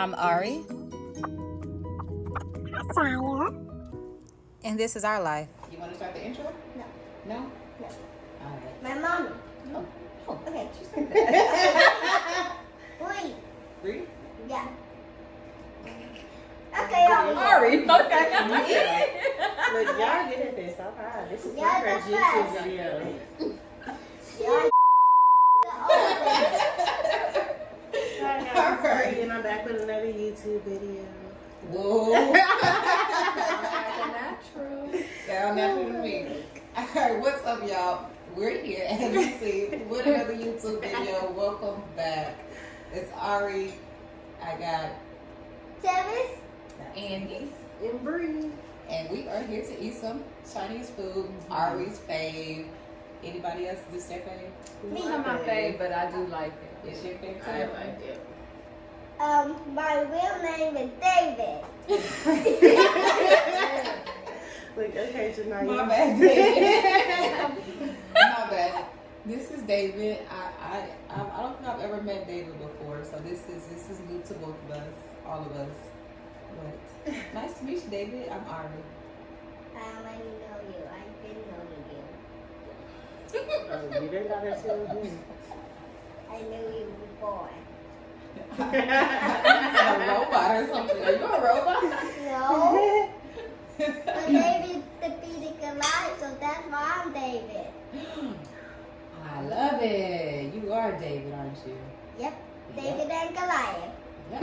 I'm Ari. Saya. And this is our life. You want to start the intro? No. No? No. All right. My mommy. Oh. Okay. She said that. Wait. Read? Yeah. Okay, Ari. Okay. Look, y'all get at this. All right. This is Yeah, my that's first fast. YouTube video. Yeah. Hi guys, it's Ari, and I'm back with another YouTube video. Whoa. Natural. Sound natural to me. All right, what's up, y'all? We're here at ABC with another YouTube video. Welcome back. It's Ari. I got Travis. Andy. And Bree. And we are here to eat some Chinese food. Ari's fave. Anybody else? Is this their fave? It's not my fave, but I do like it. It's your favorite? I like it. My real name is David. Like, okay, Janaya. My bad, David. My bad. This is David. I don't think I've ever met David before, so this is new to both of us, all of us. But nice to meet you, David. I'm Ari. I already know you. I've been knowing you. Oh, you didn't got that too? I knew you before. I'm a robot or something. Are you a robot? No. But David defeated Goliath, so that's why I'm David. I love it. You are David, aren't you? Yep. David and Goliath. Yep.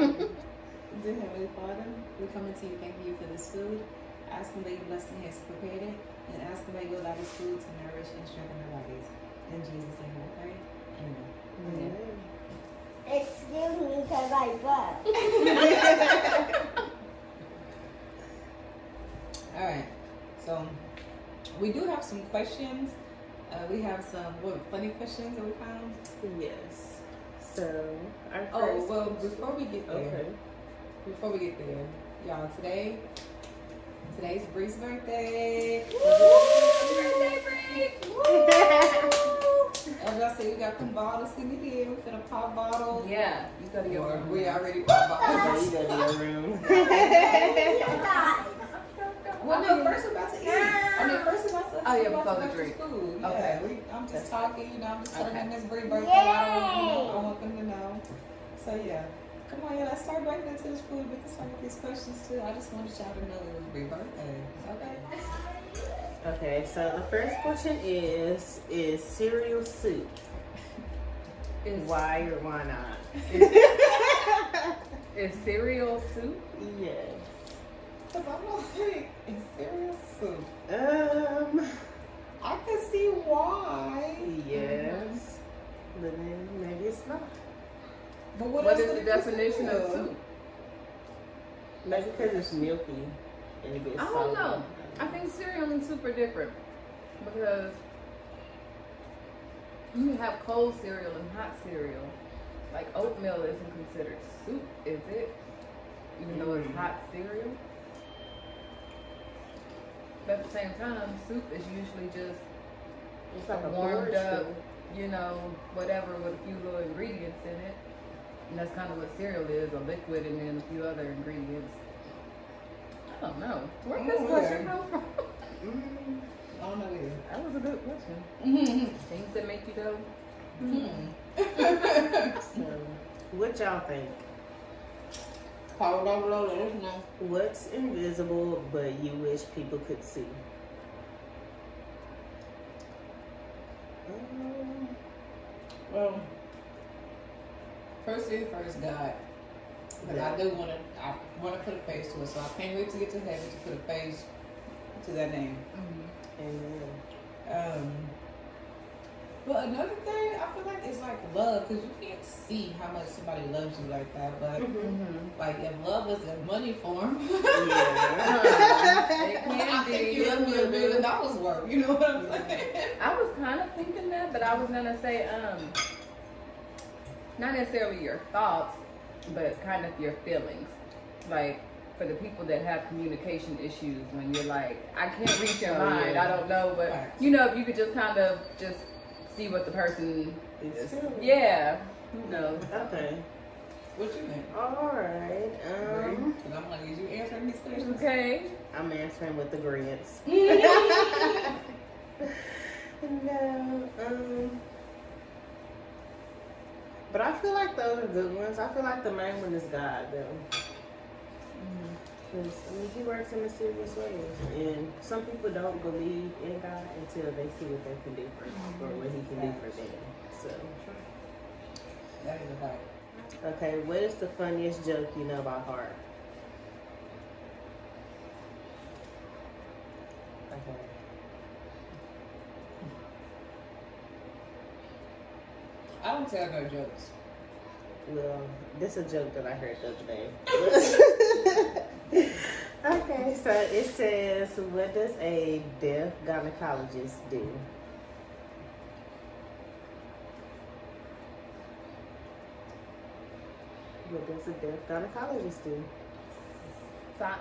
Dear Heavenly Father, we come to you thanking you for this food. Asking that you bless the hands who prepared it, and asking that you allow this food to nourish and strengthen our bodies. In Jesus' name I pray. Amen. Excuse me, because I butt. All right. So we do have some questions. We have some funny questions that we found. Yes. So, our first Oh well, before we get there, okay. y'all, today's Bree's birthday. Birthday, Bree. As I said, we got them bottles in here. We finna pop bottles. Yeah, you go to your Or room. we already pop bottles. So you go to your room. Well, no, first we're about to eat. First we're about to. Oh, yeah, we're about before to the drink. food. Okay. Yeah, I'm just talking. I'm just telling Okay. them it's Bree's birthday. Yay! I want them to know. So yeah, come on, yeah, let's start breaking into this food. We can start with these questions too. I just wanted y'all to know it was Bree's birthday. Okay. Okay, so the first question is cereal soup? Why or why not? Is cereal soup? Yes. Cause I'm like, it's cereal soup. I can see why. Yes. But then maybe it's not. But What else is would the it be definition of cereal? soup? Maybe because it's milky and it gets I don't salty. know. I think cereal and soup are different because you have cold cereal and hot cereal. Like oatmeal isn't considered soup, is it? Even though it's hot cereal. But at the same time, soup is usually just It's like a warmed porridge up, thing. whatever with a few little ingredients in it. And that's kind of what cereal is, a liquid and then a few other ingredients. I don't know. Where did this question come from? I don't know either. That was a good question. Mm-hmm. Things that make you go, So, what y'all think? Comment down below, let us know. What's invisible but you wish people could see? Well, first thing first, God. But Yeah. I want to put a face to it, so I can't wait to get to heaven to put a face to that name. Amen. But another thing, I feel like it's like love, because you can't see how much somebody loves you like that. But like, if love was in money form, Yeah. it I can think be. you love me $1 million worth. You know what I'm saying? I was kind of thinking that, but I was gonna say, not necessarily your thoughts, but kind of your feelings. Like for the people that have communication issues, when you're like, I can't reach your mind, yeah. I don't know, but Right. if you could just kind of see what the person It's is. true. Yeah, who knows? Okay. What you think? Alright. Because I'm like, is you answering these questions? Okay. I'm answering with the grants. No. But I feel like those are good ones. I feel like the main one is God, though. Because, I mean, he works in mysterious ways. And some people don't believe in God until they see what they can do for him or what he can do for them. So, That is a fact. okay, what is the funniest joke you know by heart? Okay. I don't tell no jokes. Well, this is a joke that I heard the other day. Okay, so it says, what does a deaf gynecologist do? What does a deaf gynecologist do? I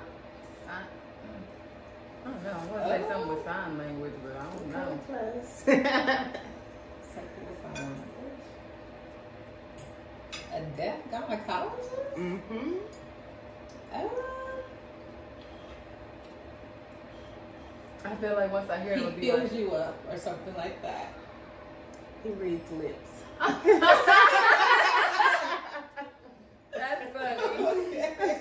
don't know. I want to say something with sign language, but I don't know. Close. Something with sign language. A deaf gynecologist? Mm-hmm. I feel like once I hear it, it'll He be fills like, you up or something like that. He reads lips. that's funny. That is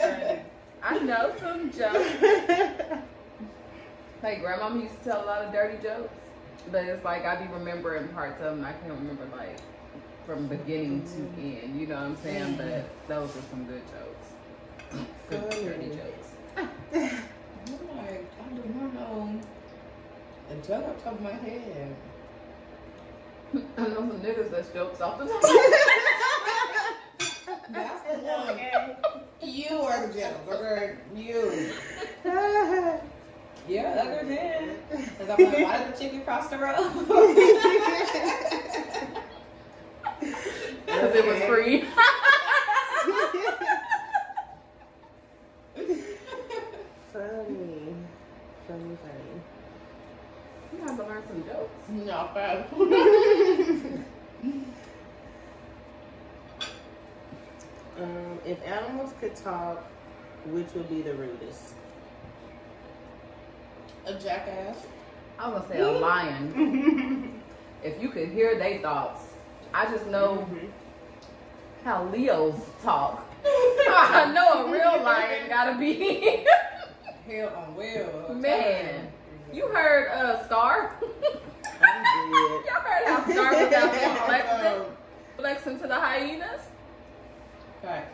funny. I know some jokes. Like grandma used to tell a lot of dirty jokes, but it's like I be remembering parts of them. I can't remember like from beginning to end. You know what I'm saying? But those are some good jokes. Good dirty jokes. I'm like, I do not know a joke off the top of my head. I know some niggas that's jokes off the top. That's the one. You are the joke, okay? You. Yeah, other than. Because I'm like, why did the chicken cross the road? Because it was free. Funny. You have to learn some jokes. No, fam. If animals could talk, which would be the rudest? A jackass. I was gonna say a lion. If you could hear their thoughts, I just know how Leos talk. I know a real lion gotta be. Hell on wheels. Man, you heard Scar? I'm dead. Y'all heard how Scar was out there flexing to the hyenas? Right.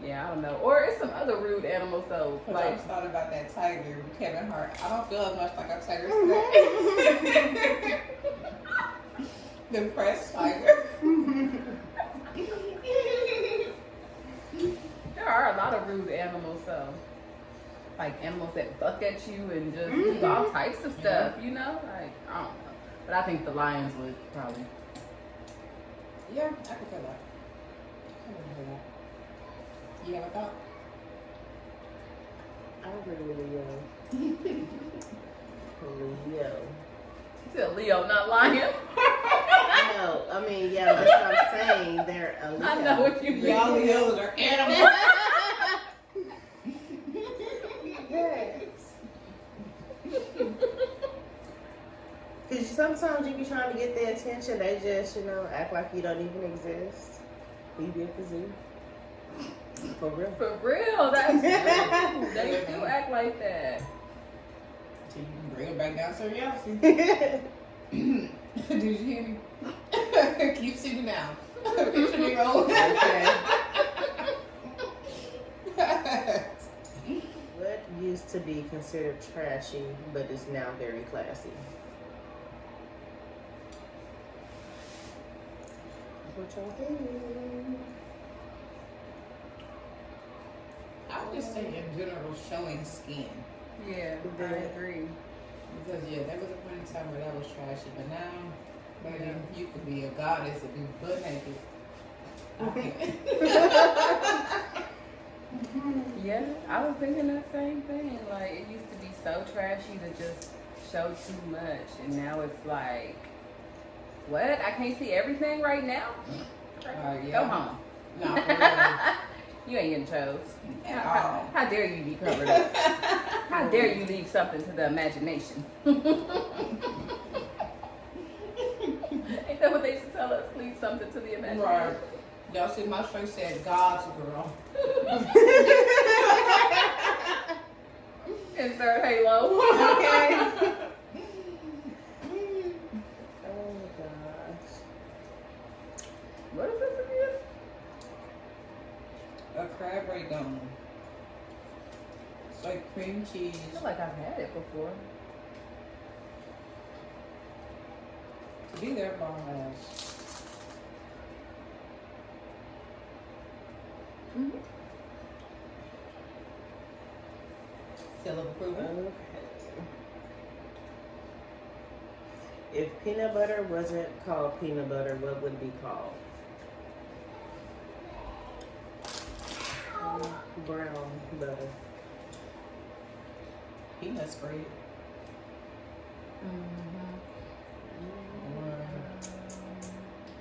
Yeah, I don't know. Or it's some other rude animals though. I Like just thought about that tiger with Kevin Hart. I don't feel as much like a tiger today. The pressed tiger. there are a lot of rude animals though. Like animals that buck at you and just do all types of stuff, you know? Like, I don't know. But I think the lions would probably. Yeah, I could feel that. I could feel that. You have a thought? I really Leo. You said Leo, not lion. No, I mean, yeah, that's what I'm saying. They're a Leo. I know what you mean. Y'all Leos are animals. Because sometimes you be trying to get their attention, they just, act like you don't even exist. We be at the zoo. For real. For real, that's true. They do act like that. So you can bring it back down to reality. Did you hear me? Keep sitting down. Picture me roll. Okay. What used to be considered trashy, but is now very classy? What y'all think? I would just say in general, showing skin. Yeah, I agree. Because there was a point in time where that was trashy, but now, baby, you could be a goddess and be butt naked. Yeah, I was thinking the same thing. Like, it used to be so trashy to just show too much. And now it's like, what? I can't see everything right now? cracker. yeah. Go home. No, for real. You ain't getting chose. At all. How dare you be covered up? How dare you leave something to the imagination? Ain't that what they used to tell us? Leave something to the imagination. Right. Y'all see my shirt said God's girl. Insert halo. Okay. Oh my gosh. What is this again? A crabberry gum. It's like cream cheese. I feel like I've had it before. To be there, boss. Mm-hmm. Seal of approval. Okay. If peanut butter wasn't called peanut butter, what would it be called? Brown butter. Peanut spread. Mm-hmm.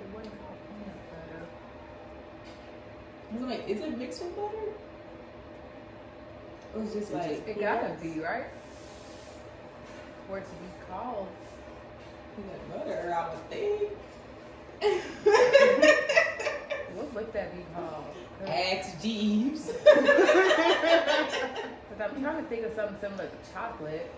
It wasn't called peanut butter. Like, is it mixed with butter? Or is it just like It gotta be, right? For it to be called. peanut butter, I would think. What would that be called? Axe Jeeves. Because I'm trying to think of something similar to chocolate.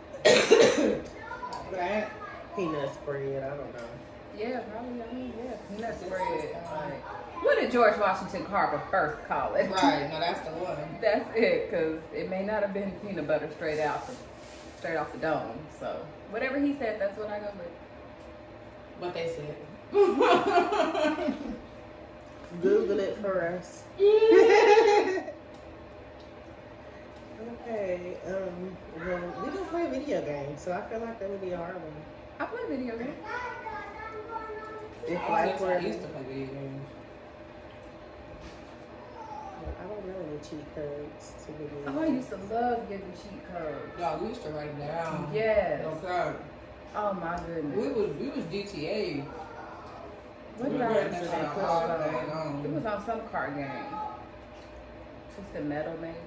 Right? Peanut spread, I don't know. Yeah, probably. Peanut spread. Like, what did George Washington Carver first call it? Right, no, that's the one. That's it, because it may not have been peanut butter straight off the dome. So whatever he said, that's what I go with. What they said. Google it for us. Okay, well, we don't play video games, so I feel like that would be a hard one. I play video games. If I life were, used to play video games. I don't know any cheat codes to video Oh, I games. used to love getting cheat codes. Y'all, we used to write down. Yes. Okay. Oh my goodness. We was GTA. What did I We were have writing cheat down codes all on? day long. It was on some card game. Twisted Metal, maybe.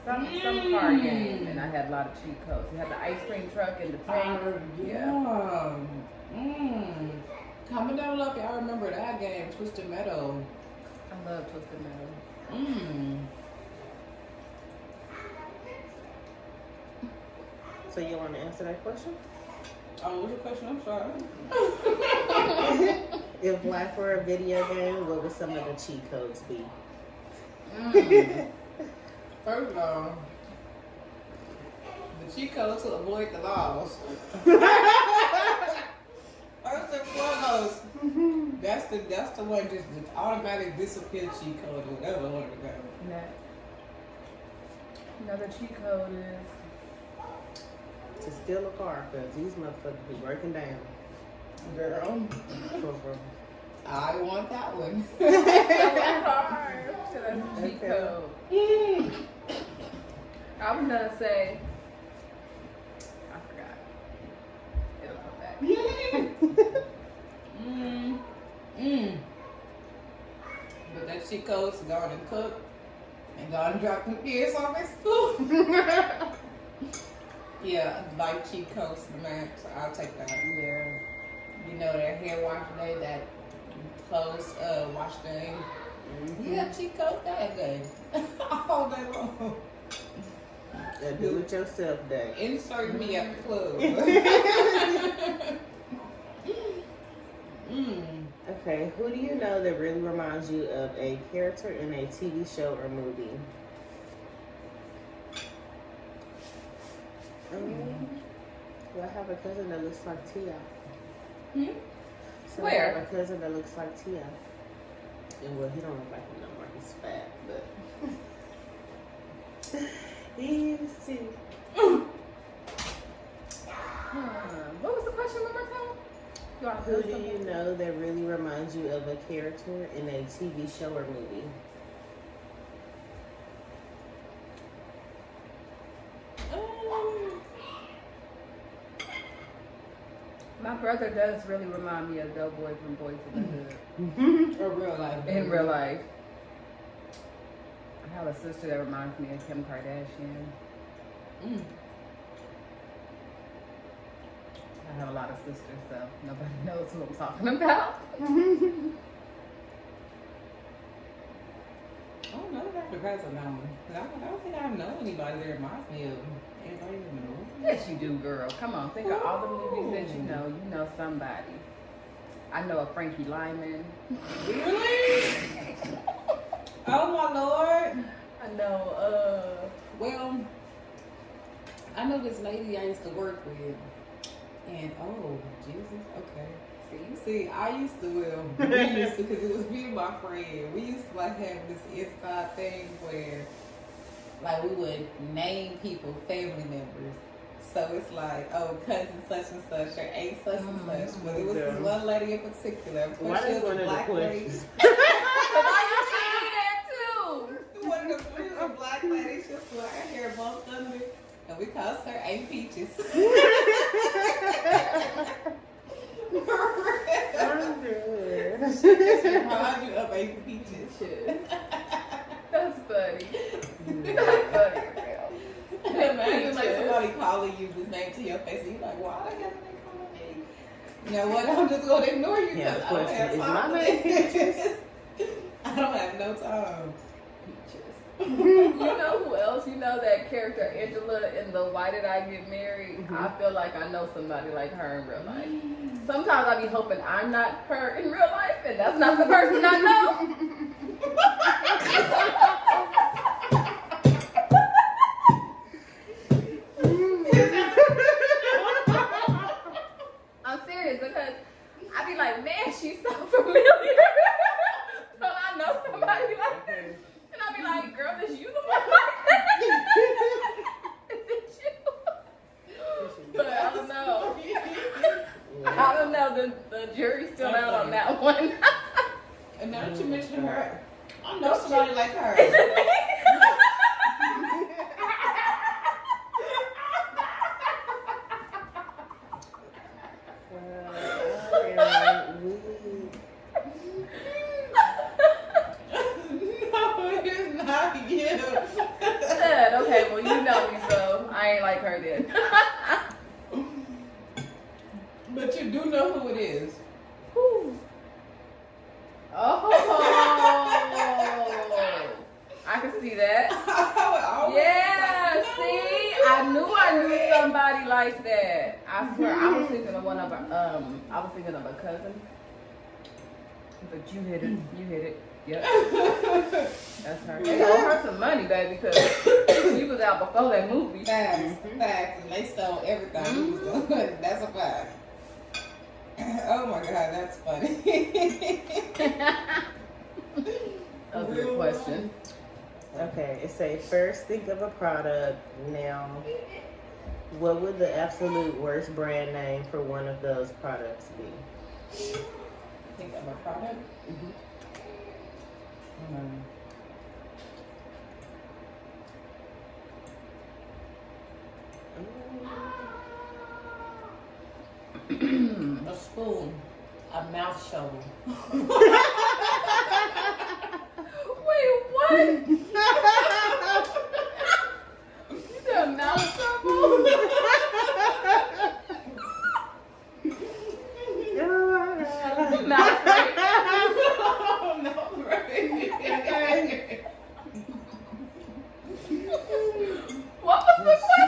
Some card game, and I had a lot of cheat codes. We had the ice cream truck and the tank. Yeah. Comment down below if y'all remember that game, Twisted Metal. I love Twisted Metal. So you want to answer that question? Oh, what's your question? I'm sorry. If life were a video game, what would some of the cheat codes be? First of all, the cheat code to avoid the laws. First and foremost, that's the one, just the automatic disappear cheat code or whatever one to go. Next. Another cheat code is To steal a car, because these motherfuckers be breaking down. Girl, I want that one. so that's a cheat Okay. code. I was gonna say, I forgot. It'll come back. But that cheat code's go and cook and go and drop them kids off at school. Yeah, like cheat codes, man. So I'll take that. Yeah. You know, that hair wash day, that clothes wash day. Yeah, cheat code that day. All day long. A do-it-yourself day. Insert me at the club. Okay, who do you know that really reminds you of a character in a TV show or movie? Well, I have a cousin that looks like Tia. So I Where? have a cousin that looks like Tia. And well, he don't look like him no more. He's fat, but he used to. What was the question one more time? Who do you know that really reminds you of a character in a TV show or movie? My brother does really remind me of Doughboy from Boys in the Hood. Or real life. In real life. I have a sister that reminds me of Kim Kardashian. Mm. I have a lot of sisters, so nobody knows who I'm talking about. Oh, no, that's the person now. I don't think I know anybody that reminds me of anybody you know. Yes, you do, girl. Come on, think of all the movies that you know. You know somebody. I know a Frankie Lyman. Really? Oh my Lord. I know, Well, I know this lady I used to work with. And oh, Jesus, okay. See, I used to, we used to, because it was me and my friend, we used to like have this inside thing where like we would name people family members. So it's like, oh, cousin such and such, or aunt such and such. But it was this one lady in particular. Why She was one a of the black lady. questions? why you saying that too? One of the, she was a black lady. She was like her hair bumped under. And we called her Aunt Peaches. I'm good. Remind you of Aunt Peaches. That's funny. That's funny, girl. Imagine like somebody calling you this name to your face and you're like, why the hell are they calling me? You know what? I'm just going to ignore you Yeah, because I don't have question. Is time. my name Peaches? I don't have no time. You know who else? You know that character Angela in the Why Did I Get Married? Mm-hmm. I feel like I know somebody like her in real life. Sometimes I be hoping I'm not her in real life, and that's not the person I know. I'm serious because I be like, man, she's so familiar. So I know somebody like that. And I be like, girl, is you the one like that? Is it you? But I don't know. I don't know. The jury's still out on that one. And now that you mention her, I know somebody like her. No, it's not you. Good. Okay, well, you know me, so I ain't like her then. But you do know who it is. Whew. Oh, I can see that. Yeah, see, I knew somebody like that. I swear, I was thinking of a cousin. But you hit it. You hit it. Yep. That's her. They owe her some money, baby, because she was out before that movie. Facts, facts, and they stole everything he was doing. That's a fact. Oh my God, that's funny. That was a good question. Okay, it say first think of a product. Now, what would the absolute worst brand name for one of those products be? Think of a product? A spoon. A mouth shovel. Wait, what? You said mouth trouble? Mouth break. No, right. What was the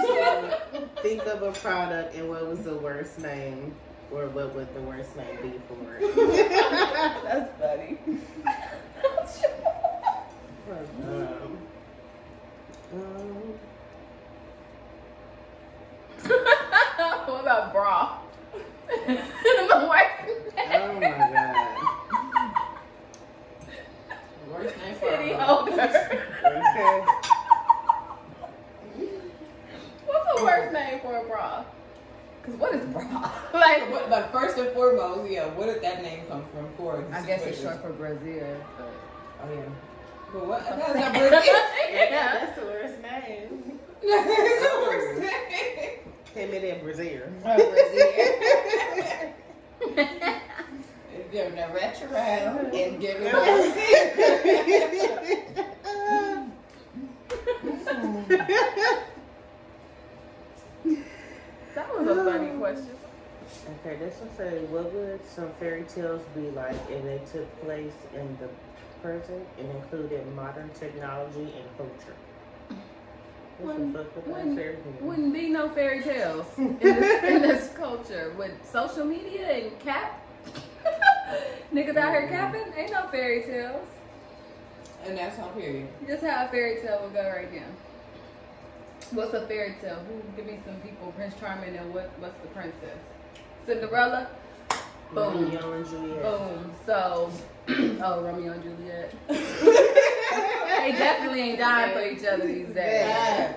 question? Think of a product and what was the worst name, or what would the worst name be for it? That's funny. What about bra? My wife. Oh my God. Worst name for Titty a holder. Okay. What's the worst name for a bra? Cause what is bra? Like, But first and foremost, yeah, where did that name come from for? I guess it's short for Brazil. But Oh yeah. But what? That's not Brazil. yeah. That's the worst name. That's the worst name. Him in Brazil. And Give him that wretch around and give him That was a funny question. Okay, this one says, what would some fairy tales be like if they took place in the present and included modern technology and culture? Wouldn't be no fairy tales in this culture with social media and cap. Niggas out here capping, ain't no fairy tales. And that's on period. Just how a fairy tale would go right now. What's a fairy tale? Who give me some people? Prince Charming and what's the princess? Cinderella. Boom. Romeo and Juliet. Boom. So, Romeo and Juliet. They definitely ain't dying for each other these days.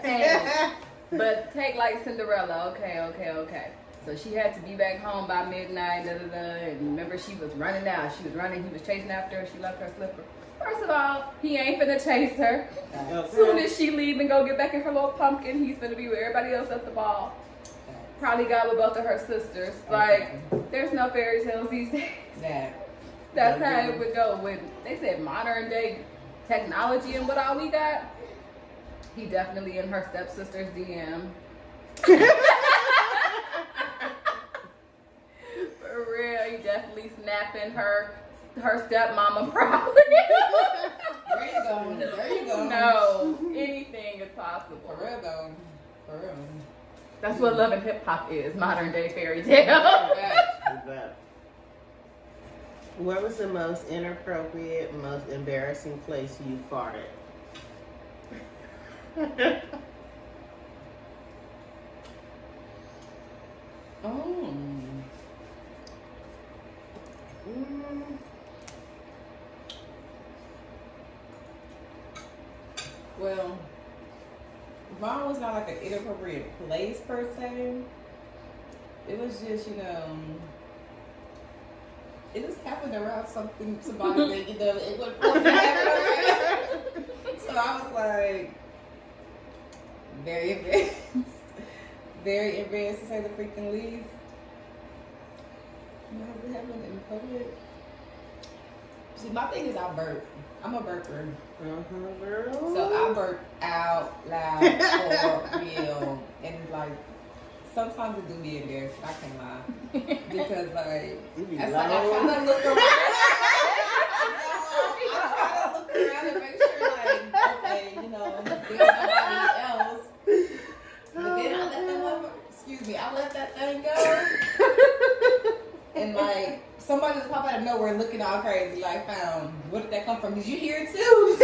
Hey. But take like Cinderella. Okay. So she had to be back home by midnight. And remember, she was running out. She was running. He was chasing after her. She left her slipper. First of all, he ain't finna chase her. As soon as she leave and go get back in her little pumpkin, he's finna be with everybody else at the ball. Probably got with both of her sisters. Like, there's no fairy tales these days. That's how it would go. When they said modern day technology and what all we got, he definitely in her stepsister's DM. For real, he definitely snapping her stepmama probably. There you go. No, anything is possible. For real though. For real. That's what love and hip hop is, modern day fairy tale. What was the most inappropriate, most embarrassing place you farted? Well, mine was not like an inappropriate place per se. It was just, it just happened around somebody that, it wasn't supposed to happen around. So I was like, very embarrassed to say the freaking least. Has it happened in public? See, my thing is I burp. I'm a burper. Girl. So I burp out loud for real. And like, sometimes it do be embarrassing. I can't lie. Because like, that's like I kind of look around. I try to look around and make sure like, okay, there's nobody else. But then I let that thing go. And like, somebody just pop out of nowhere looking all crazy, like, where did that come from? Did you hear it too?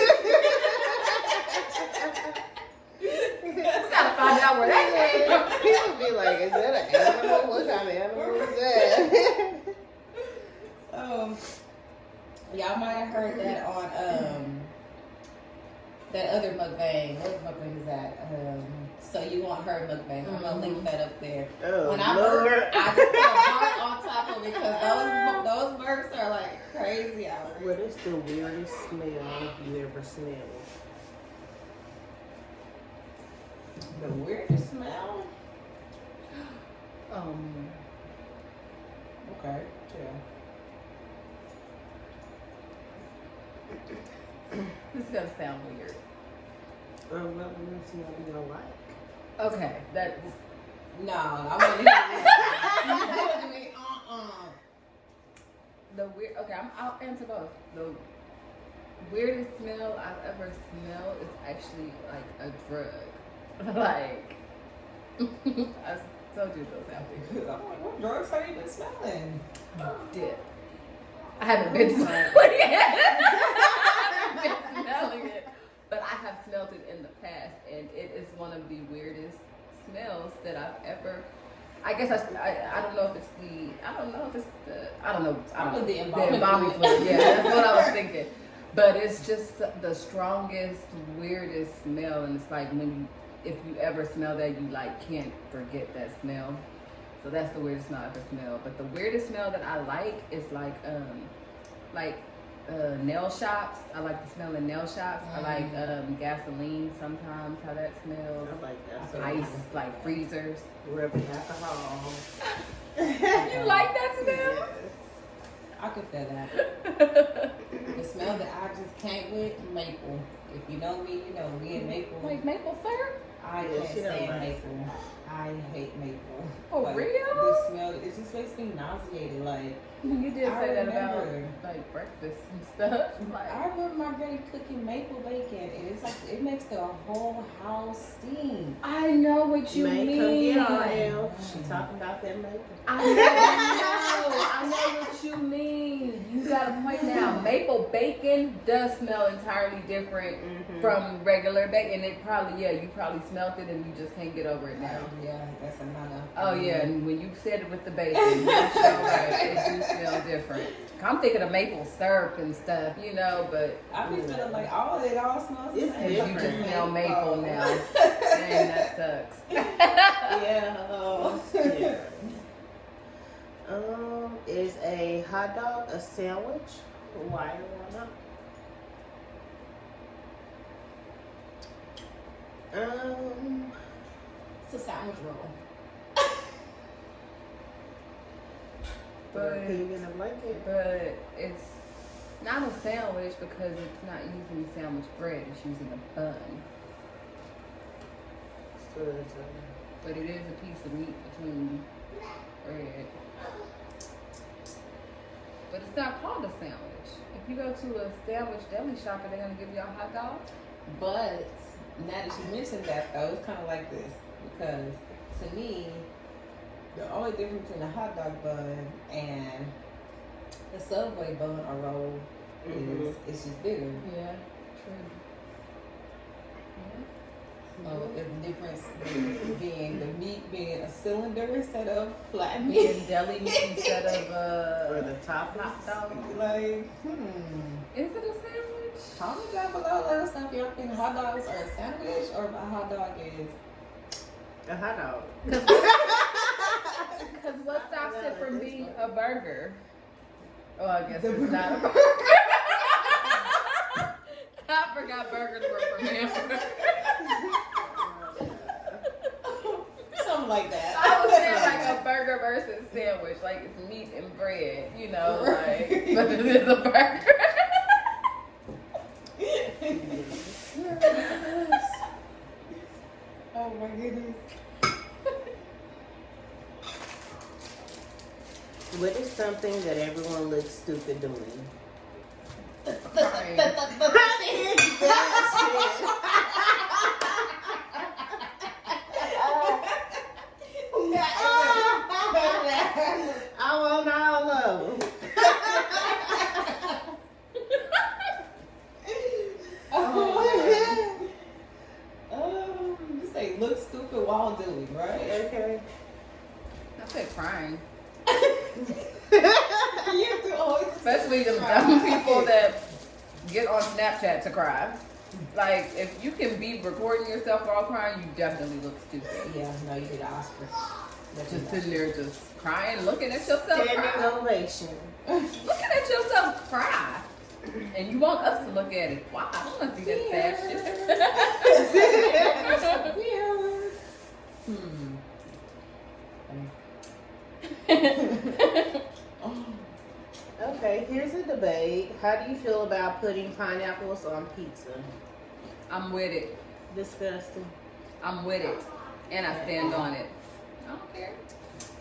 We gotta find out where that came from. People be like, is that an animal? What kind of animal is that? Y'all might have heard that on that other mukbang. What mukbang is that? So you want her mukbang? I'm gonna link that up there. Oh, when I burp, I just put a heart on top of it because those burps are like crazy out here. What is the weirdest smell you ever smelled? The weirdest smell? Okay, yeah. This is gonna sound weird. What weirdest smell you don't like? Okay, that's No, I'm gonna hear this. the weird. Okay, I'll answer both. The weirdest smell I've ever smelled is actually like a drug. Like I told you those happen. I'm like, what drugs have you been smelling? Dip. I haven't been smelling it, but I have smelled it in the past, and it is one of the weirdest smells that I've ever. I guess I don't know if it's the embalming fluid. Yeah, that's what I was thinking. But it's just the strongest, weirdest smell, and it's like if you ever smell that, you like can't forget that smell. So that's the weirdest smell I've ever smelled. But the weirdest smell that I like is like nail shops. I like the smell in nail shops. I like gasoline sometimes, how that smells. I like that. Ice, like freezers. Rubbing alcohol. You like that smell? Yes. I I could feel that. The smell that I just can't with, maple. If you know me, you know me and maple. Like maple syrup? I Yeah, can't she don't stand like maple. I hate maple. For Like, real? The smell, it just makes me nauseated. Like, You did I say that about remember. like breakfast and stuff. Like, I remember my granny cooking maple bacon, and it's like it makes the whole house stink. I know what you May mean. come get our L. She talking about that maple. I know what you mean. You got a point now. Maple bacon does smell entirely different from regular bacon. It probably, you probably smelt it and you just can't get over it now. Yeah, that's another. Oh yeah, and when you said it with the bacon, you're so right. It do smell different. I'm thinking of maple syrup and stuff, you know, but I be feeling like it all smells the It's same. you different. just smell maple now. Dang, that sucks. Yeah. Is a hot dog a sandwich? Why or why not? It's a sandwich roll. Or a pig in a blanket. But it's not a sandwich because it's not using sandwich bread. It's using a bun. So it's But it is a piece of meat between bread. But it's not called a sandwich. If you go to a sandwich deli shop, are they going to give you a hot dog? But now that you mentioned that, though, it's kind of like this because to me, the only difference between a hot dog bun and the Subway bun or roll is it's just bigger. Yeah, true. So the difference being the meat being a cylinder instead of flat Meat meat. and deli meat instead of or the top hot dog. Like, Is it a sandwich? comment down below. Let us know if y'all think hot dogs are a sandwich or if a hot dog is. a hot dog. Because what stops it from being a burger? Oh, I guess it's not a burger. I forgot burgers were from hamburgers. Something like that. I was saying like a burger versus sandwich, like it's meat and bread, you know, like, but it is a burger. Oh my goodness. What is something that everyone looks stupid doing? Crying. I want all of them. You say look stupid while doing, right? Okay. I said crying. You have to always Especially them dumb people that get on Snapchat to cry. Like, if you can be recording yourself while crying, you definitely look stupid. Yeah, no, you did an Oscar. Just sitting there just crying, looking at yourself Standing cry. ovation. Looking at yourself cry. And you want us to look at it. Wow, I don't want to see that sad shit. Okay, here's a debate. How do you feel about putting pineapples on pizza? I'm with it. Disgusting. I'm with it. And I stand on it. I don't care.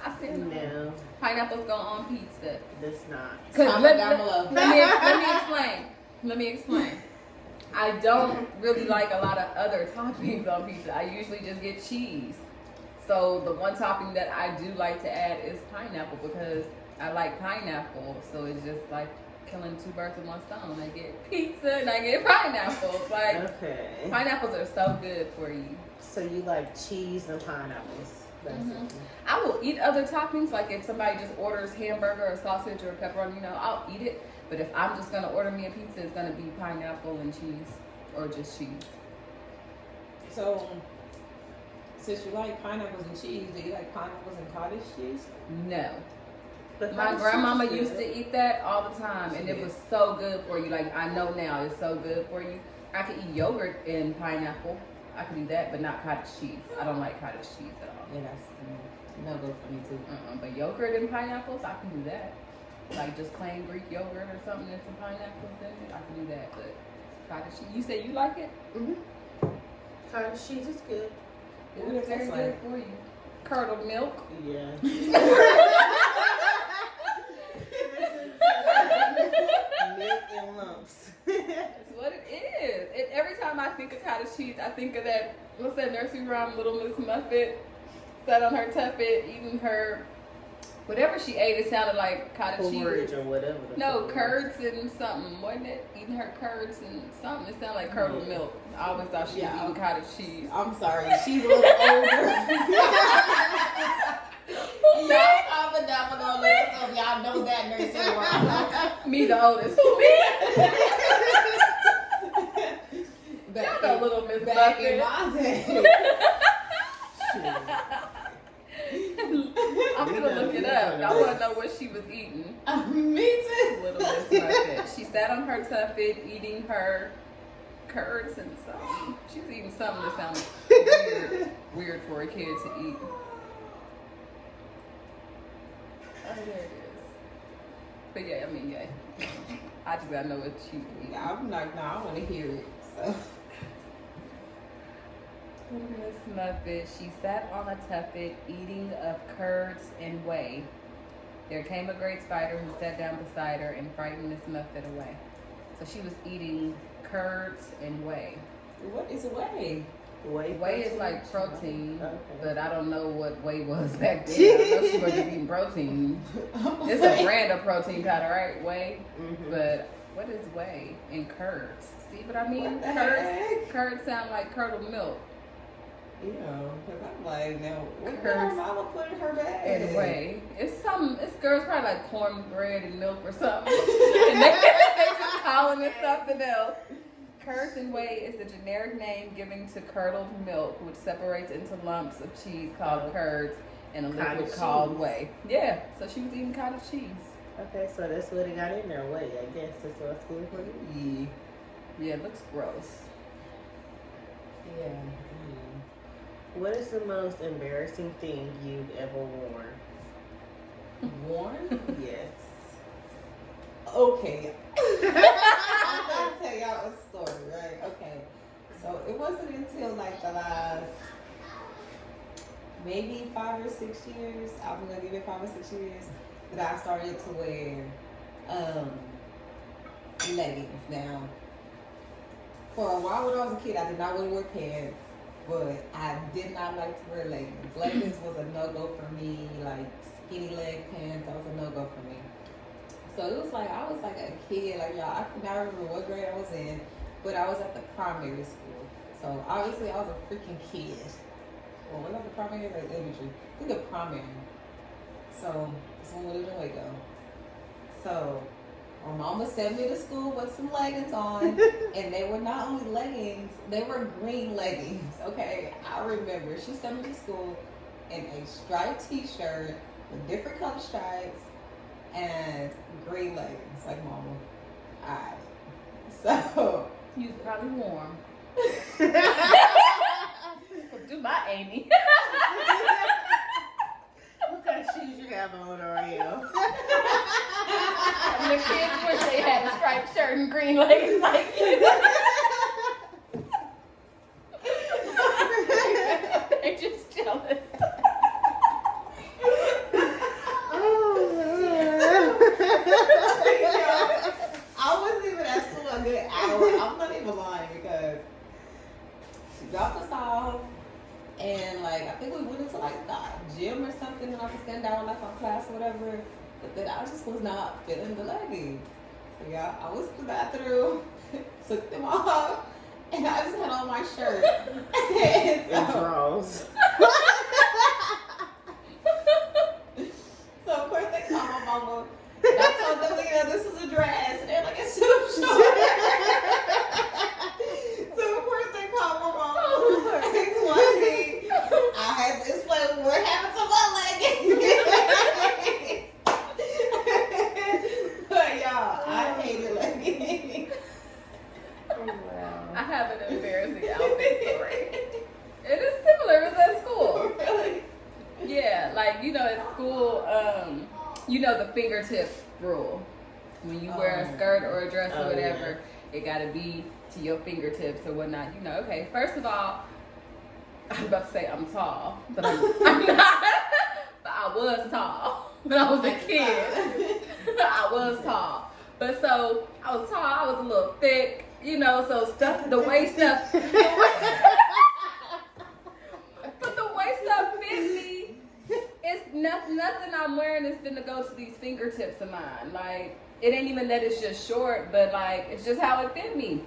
I stand on it. No, Pineapples go on pizza. that's not. Comment down below. Let me explain. I don't really like a lot of other toppings on pizza. I usually just get cheese. So the one topping that I do like to add is pineapple because I like pineapple. So it's just like killing two birds with one stone. I get pizza and I get pineapples. Like Okay. pineapples are so good for you. So you like cheese and pineapples, basically. I will eat other toppings, like if somebody just orders hamburger or sausage or pepperoni, I'll eat it. But if I'm just gonna order me a pizza, it's gonna be pineapple and cheese, or just cheese. So, since you like pineapples and cheese, do you like pineapples and cottage cheese? No, But my cottage grandmama cheese is used good. to eat that all the time, and it was so good for you. Like I know now, it's so good for you. I could eat yogurt and pineapple. I could do that, but not cottage cheese. I don't like cottage cheese at all. Yeah, that's no good for me too. But yogurt and pineapples, I can do that. like just plain Greek yogurt or something and some pineapples in it, I can do that. But cottage cheese, you said you like it? Cottage cheese is good. It is very good for you. Curdled milk. Yeah. Milk in lumps. That's what it is. And every time I think of cottage cheese, I think of that, what's that nursery rhyme, Little Miss Muffet, sat on her tuffet, eating her, whatever she ate, it sounded like cottage Porridge cheese. or whatever. No, curds and something, wasn't it? Eating her curds and something. It sounded like curdled milk. I always thought she was eating cottage cheese. I'm sorry, she's a little older. Y'all comment down below, let us know if y'all know that nursery rhyme. Me, the oldest. Who, me? Back Y'all know Little Miss back in Muffet. my day. I'm gonna look it up. I want to know what she was eating. Me too. Little Miss Muffet. She sat on her tuffet eating her curds and something. She was eating something that sounded weird for a kid to eat. Oh, there it is. But yeah, I mean, yeah. I just gotta know what she was eating. I'm like, no, I want to hear it. So. Little Miss Muffet, she sat on a tuffet eating of curds and whey. There came a great spider who sat down beside her and frightened Miss Muffet away. So she was eating curds and whey. What is whey? Whey is like protein, Okay. but I don't know what whey was back then. I know she wasn't eating protein. It's a brand of protein powder, right? Whey. Mm-hmm. But what is whey and curds? See what I mean? What the heck? Curds sound like curdled milk. You know, because I'm like, now, what Curds her mama put in her bag? And whey. It's girls probably like cornbread and milk or something. And they just calling it something else. Curds and whey is the generic name given to curdled milk, which separates into lumps of cheese called curds and a liquid Cottage called cheese. whey. Yeah, so she was eating cottage cheese. Okay, so that's what it got in there. Whey, I guess that's what's good for you. Yeah, it looks gross. Yeah. What is the most embarrassing thing you've ever worn? Worn? Yes. Okay. I'm going to tell y'all a story, right? Okay. So it wasn't until like the last maybe 5 or 6 years, I'm going to give it 5 or 6 years, that I started to wear leggings. Now, for a while when I was a kid, I did not want to wear pants, but I did not like to wear leggings. Leggings was a no-go for me, like skinny leg pants, that was a no-go for me. So it was like, I was like a kid, like y'all, I cannot remember what grade I was in, but I was at the primary school. So obviously I was a freaking kid. Well, was that the primary or elementary? I think the primary. So this one lived in Waco. So my mama sent me to school with some leggings on, and they were not only leggings, they were green leggings, okay? I remember she sent me to school in a striped t-shirt with different color stripes and green leggings, like mama. Alright. So You was probably warm. Do my Amy. What kind of shoes you have on, Ariel? And the kids wish they had a striped shirt and green leggings like you. They're just jealous. I wasn't even at school a good hour. I'm not even lying because she dropped us off and like I think we went into like the gym or something and I was standing down like on class or whatever. But then I just was not feeling the leggings. So yeah, I was in the bathroom, took them off, and I just had on my shirt. And And draws. So of course they called my mama. And I told them, you know, this is a dress. And they're like, it's too short. So of course they called my mama. Explaining. I had to explain what happened to my leggings. But y'all, I hated leggings. Oh, wow. I have an embarrassing outfit story. It is similar. It was at school. Really? Yeah, like, you know, at school, you know, the fingertip rule. When you wear a skirt or a dress or Oh, whatever, it gotta be to your fingertips or whatnot. You know, okay, first of all, I was about to say I'm tall, but I'm not. But I was tall when I was a kid. I was tall. But so I was tall, I was a little thick, you know, so stuff, the way stuff, but the way stuff fit me, it's nothing I'm wearing is finna go to these fingertips of mine. Like, it ain't even that it's just short, but like, it's just how it fit me.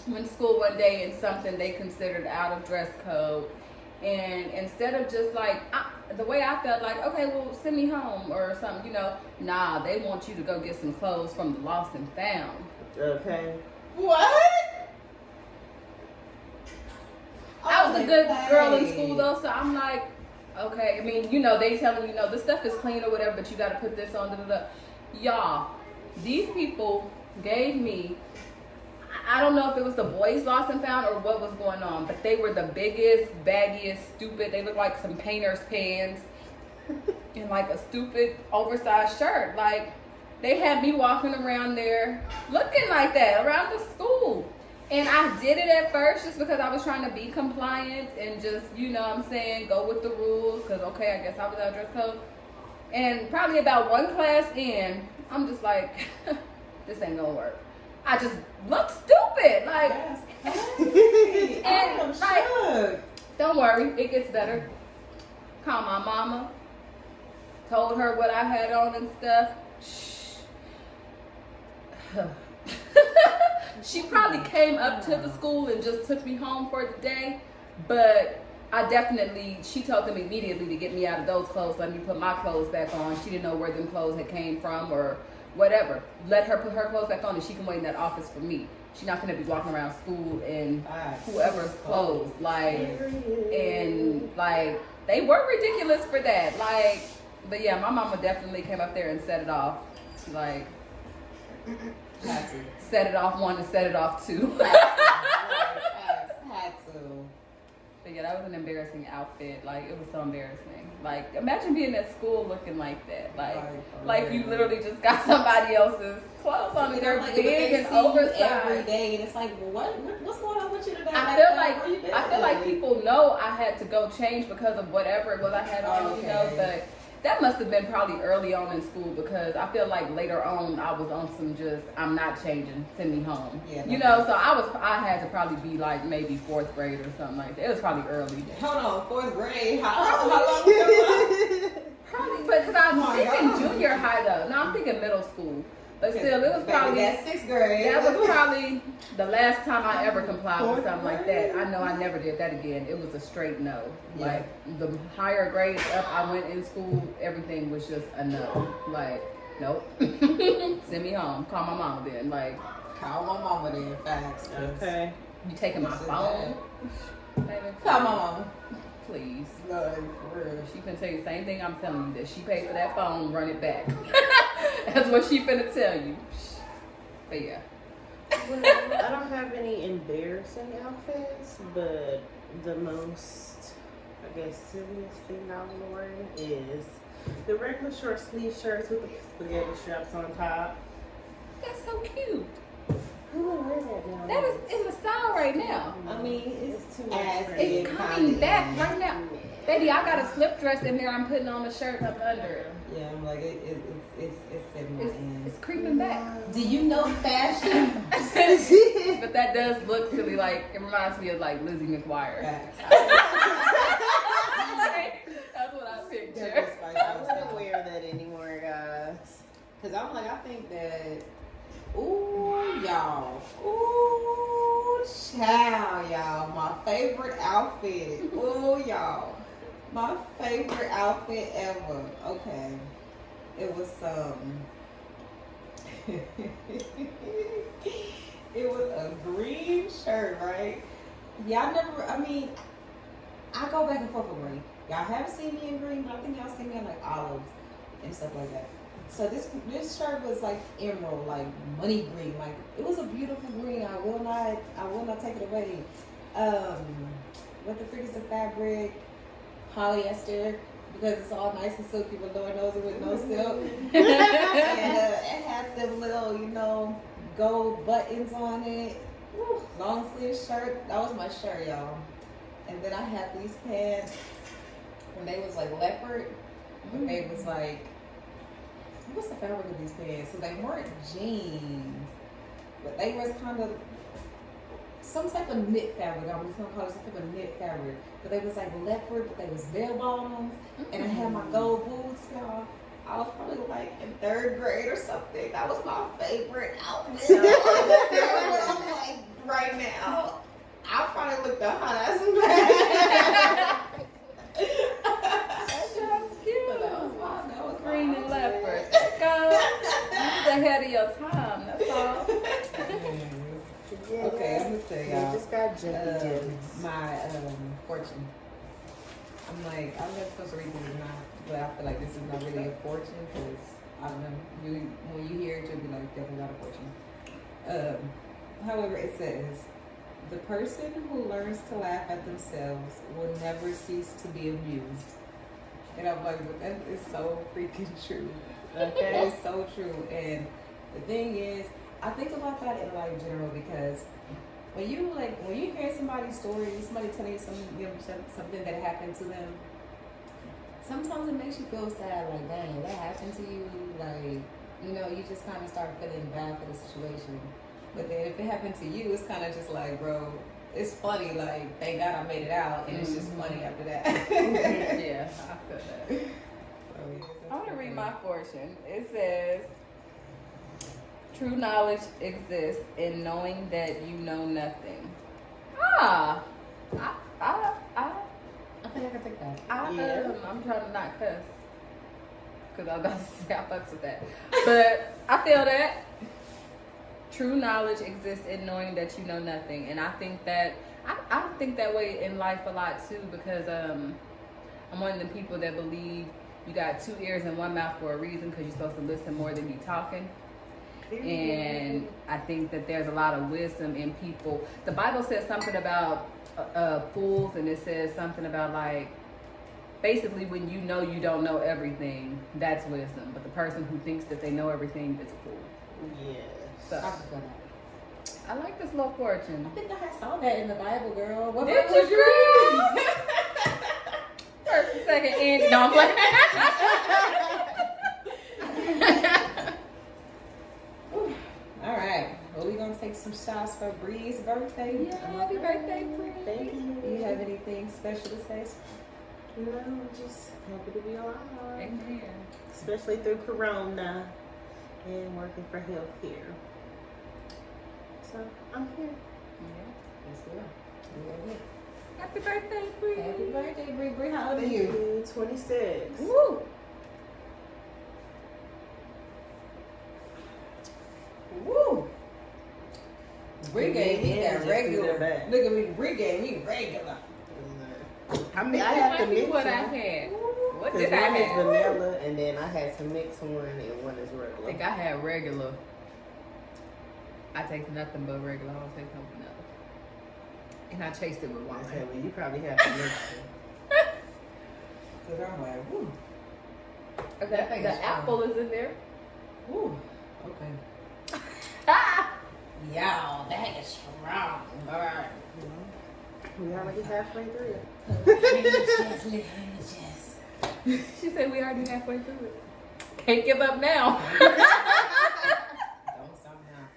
Went to school one day and something they considered out of dress code. And instead of just like, the way I felt like, okay, well, send me home or something, you know. Nah, they want you to go get some clothes from the lost and found. Okay. What? I was a good girl in school though, so I'm like, okay. I mean, you know, they telling you, know, this stuff is clean or whatever, but you got to put this on. Y'all, these people gave me, I don't know if it was the boys lost and found or what was going on, but they were the biggest, baggiest, stupid. They looked like some painter's pants and like a stupid oversized shirt. Like, they had me walking around there looking like that around the school. And I did it at first just because I was trying to be compliant and just, you know what I'm saying, go with the rules. Because, okay, I guess I was out of dress code. And probably about one class in, I'm just like, this ain't gonna work. I just look stupid. Like, and I'm like, shook. don't worry, it gets better. Called my mama, told her what I had on and stuff. She probably came up to the school and just took me home for the day, but she told them immediately to get me out of those clothes, let me put my clothes back on. She didn't know where them clothes had came from or whatever. Let her put her clothes back on and she can wait in that office for me. She's not gonna be walking around school in whoever's clothes. Like, and like, they were ridiculous for that. Like, but yeah, my mama definitely came up there and set it off. Like, set it off one and set it off two. Had to. But yeah, that was an embarrassing outfit. Like, it was so embarrassing. Like, imagine being at school looking like that. Like you literally just got somebody else's clothes on and they're like, big and every oversized. day, and it's like, well, what's going on with you today? I feel like people know I had to go change because of whatever it was I had on, you know, but that must have been probably early on in school because I feel like later on I was on some just, I'm not changing, send me home. Yeah, you know, so I had to probably be like maybe 4th grade or something like that. It was probably early. Hold on, 4th grade? How long was Probably, but because I'm thinking junior high though. No, I'm thinking middle school. But still, it was probably that 6th grade. That was probably the last time I ever complied with something like that. I know I never did that again. It was a straight no. Yeah. Like, the higher grades up I went in school, everything was just a no. Like, nope. Send me home. Call my mama then. Like, Call my mama then, facts. Okay. you taking my phone? Baby, Call my mama. please. Like, for real. She finna tell you the same thing I'm telling you, that she paid for that phone, run it back. That's what she finna tell you. But yeah. Well, I don't have any embarrassing outfits, but the most, I guess, silliest thing I was wearing is the regular short sleeve shirts with the spaghetti straps on top. That's so cute. Who would wear that now? That is in the style right now. I mean, It's too as much. It's coming back right now. Baby, I got a slip dress in there. I'm putting on a shirt up under it. Yeah, I'm like, it's setting my ends. It's creeping back. Do you know fashion? But that does look silly. Like, it reminds me of like Lizzie McGuire. Facts. That's what I picture. I wouldn't wear that anymore, guys. Cause I'm like, I think that, ooh, y'all, ooh, child, y'all, my favorite outfit, ooh, y'all, my favorite outfit ever. Okay, it was it was a green shirt, right? Y'all never, I mean, I go back and forth with green. Y'all haven't seen me in green, but I think y'all seen me in like olives and stuff like that. So this shirt was like emerald, like money green, like it was a beautiful green. I will not take it away. What the frick is the fabric? Polyester, because it's all nice and silky, but Lord knows it with no silk. And it had them little, gold buttons on it. Woo, long sleeve shirt. That was my shirt, y'all. And then I had these pants, and they was like leopard. But they was like, what's the fabric of these pants? So they weren't jeans, but they was kind of some type of knit fabric. I'm just gonna call it some type of knit fabric. But they was like leopard, but they was bell bottoms. And I had my gold boots, y'all. I was probably like in 3rd grade or something. That was my favorite outfit. I'm like, right now, I probably look the hot ass in that. That sounds cute. That was Green and leopard. Go. You was ahead of your time. That's all. Yeah. Okay, I'm gonna tell You y'all. just got gems. My fortune. I'm like, I'm not supposed to read this or not, but I feel like this is not really a fortune because I don't know. When you hear it, you'll be like, definitely not a fortune. However, it says, the person who learns to laugh at themselves will never cease to be amused. And I'm like, but that is so freaking true. Okay, it's so true. And the thing is, I think about that in like general because when you hear somebody's story, somebody telling you something that happened to them, sometimes it makes you feel sad. Like, dang, that happened to you. Like, you just kind of start feeling bad for the situation. But then if it happened to you, it's kind of just like, bro, it's funny. Like, thank God I made it out, and it's just funny after that. Yeah, I feel that. I want to read my fortune. It says, true knowledge exists in knowing that you know nothing. I think I can take that. I'm trying to not cuss. Because I was about to say I fucks with that. But I feel that. True knowledge exists in knowing that you know nothing. And I think that, I think that way in life a lot too because I'm one of the people that believe you got 2 ears and 1 mouth for a reason because you're supposed to listen more than you talking. And I think that there's a lot of wisdom in people. The Bible says something about fools, and it says something about like, basically when you know you don't know everything, that's wisdom. But the person who thinks that they know everything is a fool. Yeah. So, I like this little fortune. I think I saw that in the Bible, girl. What Did Bible you, girl? First and second, and no, I'm playing. All right. Well, we're gonna take some shots for Bree's birthday. Yeah, happy birthday, Bree. Thank you. Do you have anything special to say? No, I'm just happy to be alive. Amen. Especially through Corona and working for healthcare. So I'm here. Yeah. Yes, we are. Happy birthday, Bree. Happy birthday, Bree. Bree, how old are you? 26. Woo! Woo! Bree gave me that regular. Look at me, Bree gave me regular. I mean, I had to mix what I them. had. What Because did I one is have? vanilla, and then I had to mix one, and one is I regular. think I had regular. I take nothing but regular. I don't take no vanilla. And I chased it with wine. Okay, well, you probably have to mix them. Cause I'm like, woo, Okay, That thing the is strong. apple is in there. woo. Okay. Ah! Y'all, that is strong. All right. We already halfway through it. She said we already halfway through it. Can't give up now. Don't stop now.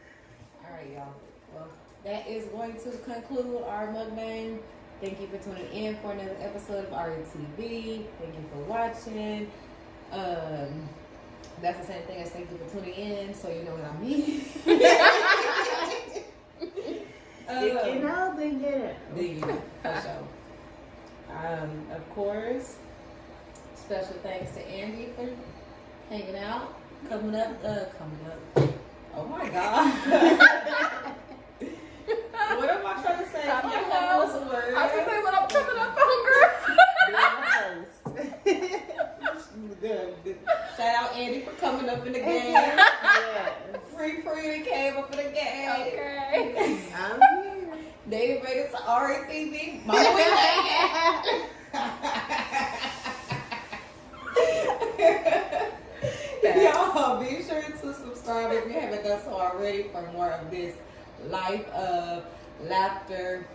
All right, y'all. Well, that is going to conclude our mukbang. Thank you for tuning in for another episode of RNTV. Thank you for watching. That's the same thing as thank you for tuning in, so you know what I mean. If you know, then get it. Dig in, for sure. Of course, special thanks to Andy for hanging out, coming up. Oh my God. What am I trying to say? I Can don't y'all help us know. a word? I can say what I'm coming up on, girl. Good. Shout out Andy for coming up in the game. Yes. Free that came up in the game. Okay. I'm here. David made it to RNTV. Mama, we made it. Y'all, be sure to subscribe if you haven't done so already for more of this life of laughter.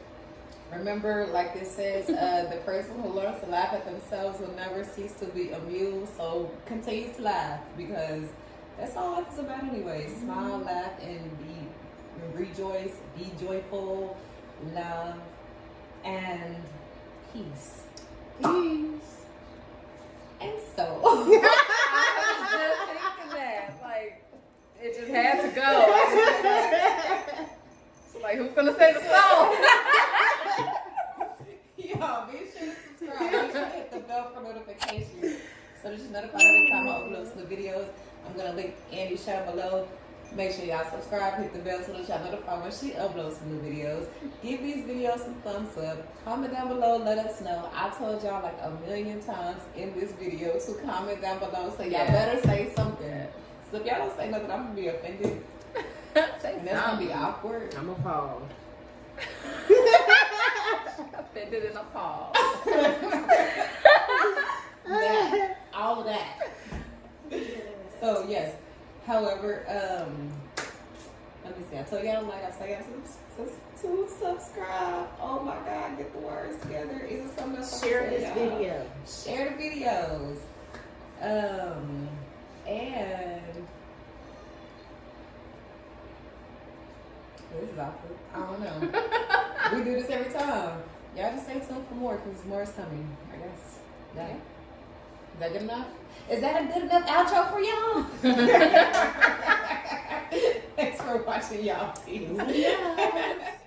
Remember, like this says, the person who learns to laugh at themselves will never cease to be amused. So continue to laugh, because that's all life is about anyway. Smile, laugh, and rejoice, be joyful, love, and peace. Peace. And so, I was just thinking that. Like, it just had to go. Like, who's gonna say the song? y'all, be sure to subscribe. Be sure to hit the bell for notifications so that you're notified every time I upload some videos. I'm gonna link Andy's channel below. Make sure y'all subscribe, hit the bell so that y'all notified when she uploads some new videos. Give these videos some thumbs up. Comment down below, let us know. I told y'all like 1,000,000 times in this video to comment down below, so y'all better say something. So if y'all don't say nothing, I'm gonna be offended. And that's gonna be awkward. I'm appalled. Offended and appalled. All of that. So yes. However, let me see. I told y'all like I said, to subscribe. Oh my God, get the words together. Is it something else? Share this video. Share the videos. And this is awkward. I don't know. We do this every time. Y'all just stay tuned for more, because more is coming, I guess. Yeah. Is that good enough? Is that a good enough outro for y'all? Thanks for watching, y'all. Peace. Yes.